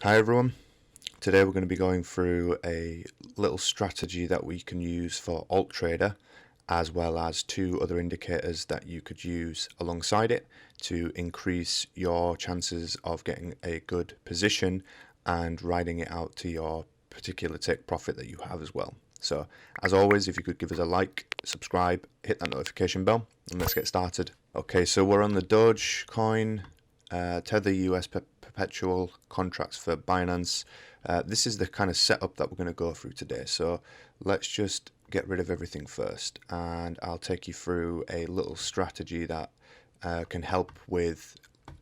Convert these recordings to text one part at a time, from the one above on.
Hi everyone, today we're going to be going through a little strategy that we can use for alt trader, as well as two other indicators that you could use alongside it to increase your chances of getting a good position and riding it out to your particular take profit that you have as well. So as always, if you could give us a like, subscribe, hit that notification bell, and let's get started. Okay, so we're on the DOGECOIN Tether US perpetual contracts for Binance. This is the kind of setup that we're going to go through today. So let's just get rid of everything first, and I'll take you through a little strategy that can help with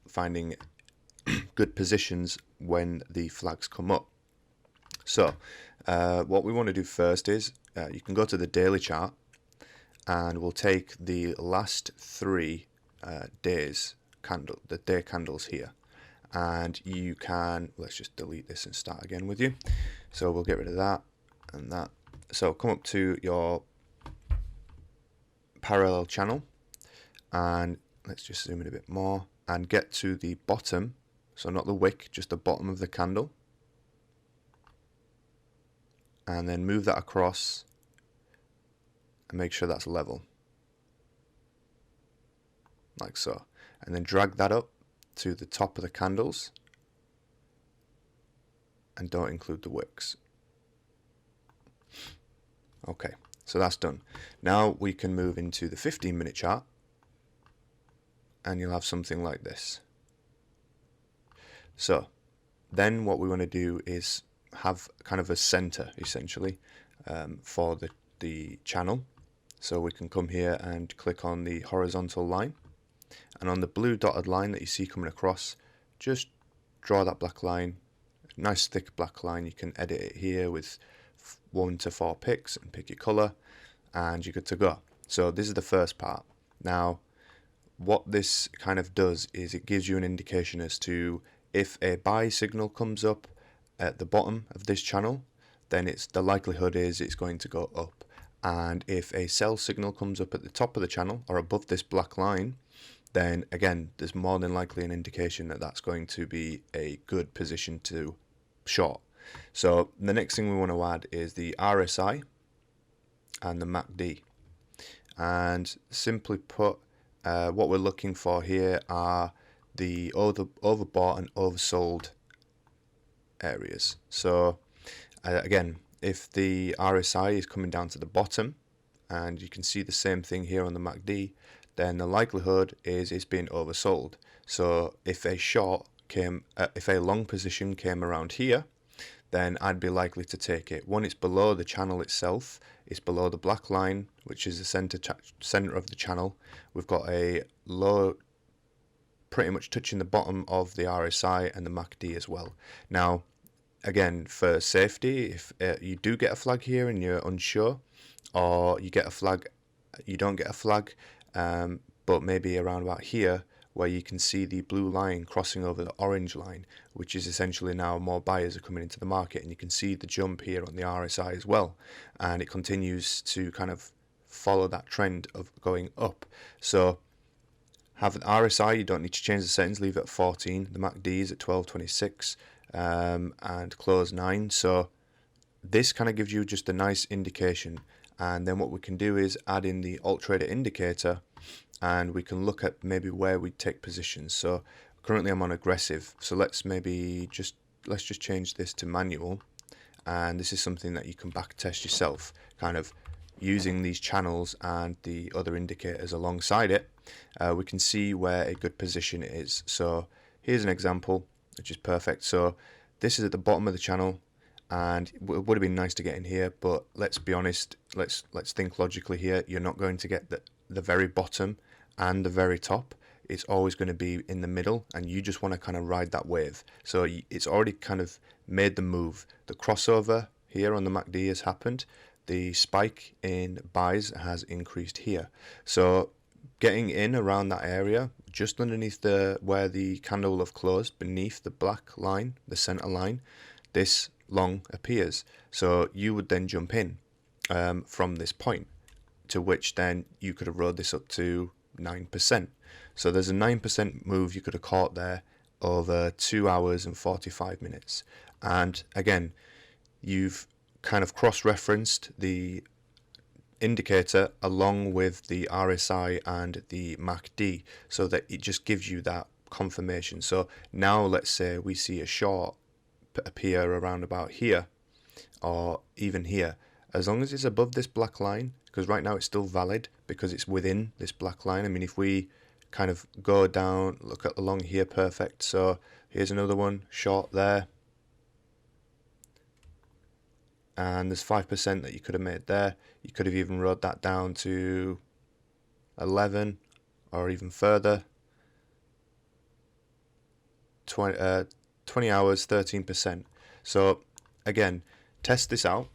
finding good positions when the flags come up. So what we want to do first is you can go to the daily chart, and we'll take the last 3 days the day candles here, and you can, let's just delete this and start again with you. So we'll get rid of that and that. So come up to your parallel channel, and let's just zoom in a bit more and get to the bottom, so not the wick, just the bottom of the candle, and then move that across and make sure that's level, like so, and then drag that up to the top of the candles and don't include the wicks. Okay, so that's done. Now we can move into the 15-minute chart, and you'll have something like this. So then what we want to do is have kind of a center essentially for the channel. So we can come here and click on the horizontal line, and on the blue dotted line that you see coming across, just draw that black line, nice thick black line. You can edit it here with 1 to 4 picks and pick your color, and you're good to go. So this is the first part. Now what this kind of does is it gives you an indication as to if a buy signal comes up at the bottom of this channel, then the likelihood is it's going to go up, and if a sell signal comes up at the top of the channel or above this black line, then again there's more than likely an indication that that's going to be a good position to short. So the next thing we want to add is the RSI and the MACD, and simply put, what we're looking for here are the overbought and oversold areas. So again, if the RSI is coming down to the bottom, and you can see the same thing here on the MACD, then the likelihood is it's being oversold. So if a long position came around here, then I'd be likely to take it. When it's below the channel itself, it's below the black line, which is the center of the channel. We've got a low pretty much touching the bottom of the RSI and the MACD as well. Now again, for safety, if you do get a flag here and you're unsure, or you get a flag, you don't get a flag, but maybe around about here where you can see the blue line crossing over the orange line, which is essentially now more buyers are coming into the market, and you can see the jump here on the RSI as well, and it continues to kind of follow that trend of going up. So have an RSI, you don't need to change the settings, leave it at 14. The MACD is at 1226 and close 9. So this kind of gives you just a nice indication, and then what we can do is add in the alt trader indicator, and we can look at maybe where we take positions. So currently I'm on aggressive, so let's just change this to manual, and this is something that you can back test yourself, kind of using these channels and the other indicators alongside it. We can see where a good position is. So here's an example which is perfect. So this is at the bottom of the channel, and it would have been nice to get in here, but let's be honest, let's think logically here. You're not going to get the very bottom and the very top. It's always going to be in the middle, and you just want to kind of ride that wave. So it's already kind of made the move. The crossover here on the MACD has happened. The spike in buys has increased here. So getting in around that area, just underneath where the candle will have closed, beneath the black line, the center line, this long appears. So you would then jump in from this point, to which then you could have rode this up to 9%. So there's a 9% move you could have caught there over 2 hours and 45 minutes. And again, you've kind of cross-referenced the indicator along with the RSI and the MACD, so that it just gives you that confirmation. So now let's say we see a short appear around about here, or even here, as long as it's above this black line, because right now it's still valid because it's within this black line. I mean, if we kind of go down, look at along here, perfect. So here's another one, short there, and there's 5% that you could have made there. You could have even wrote that down to 11 or even further. 20 hours, 13%. So again, test this out,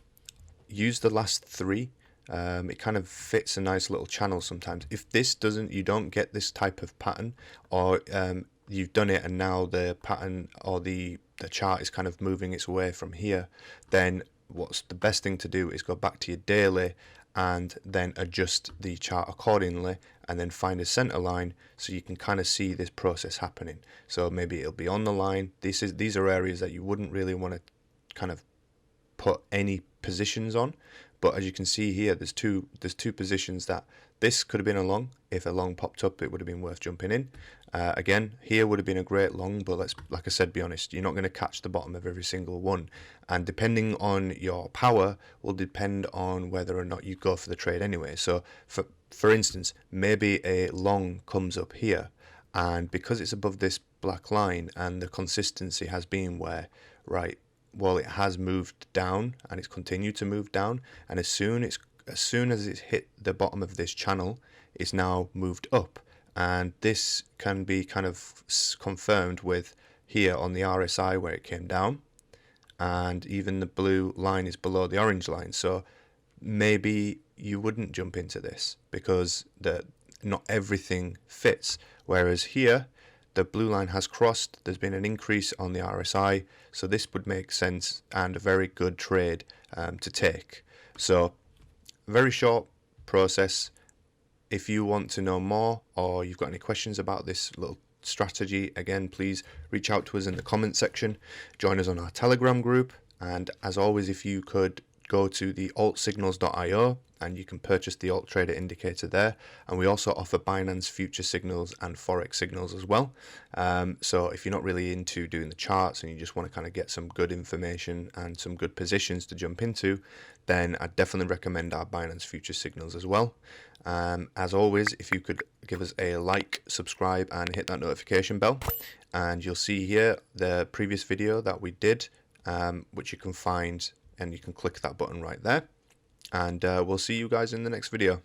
use the last three. It kind of fits a nice little channel sometimes. If this doesn't, you don't get this type of pattern, or you've done it and now the pattern or the chart is kind of moving its way from here, then what's the best thing to do is go back to your daily and then adjust the chart accordingly, and then find a center line so you can kind of see this process happening. So maybe it'll be on the line. These are areas that you wouldn't really want to kind of put any positions on, but as you can see here, there's two positions that this could have been a long. If a long popped up, it would have been worth jumping in. Again, here would have been a great long, but like I said, be honest, you're not going to catch the bottom of every single one, and depending on your power will depend on whether or not you go for the trade anyway. So for instance, maybe a long comes up here, and because it's above this black line and the consistency has been where, right, well, it has moved down and it's continued to move down, and as soon as it's hit the bottom of this channel, it's now moved up. And this can be kind of confirmed with here on the RSI where it came down, and even the blue line is below the orange line. So maybe you wouldn't jump into this because not everything fits, whereas here the blue line has crossed, there's been an increase on the RSI, so this would make sense and a very good trade to take. So very short process. If you want to know more, or you've got any questions about this little strategy, again, please reach out to us in the comment section. Join us on our Telegram group, and as always, if you could go to the AltSignals.io and you can purchase the Alt Trader indicator there. And we also offer Binance future signals and Forex signals as well. So if you're not really into doing the charts and you just want to kind of get some good information and some good positions to jump into, then I definitely recommend our Binance future signals as well. As always, if you could give us a like, subscribe, and hit that notification bell, and you'll see here the previous video that we did, which you can find, and you can click that button right there. And we'll see you guys in the next video.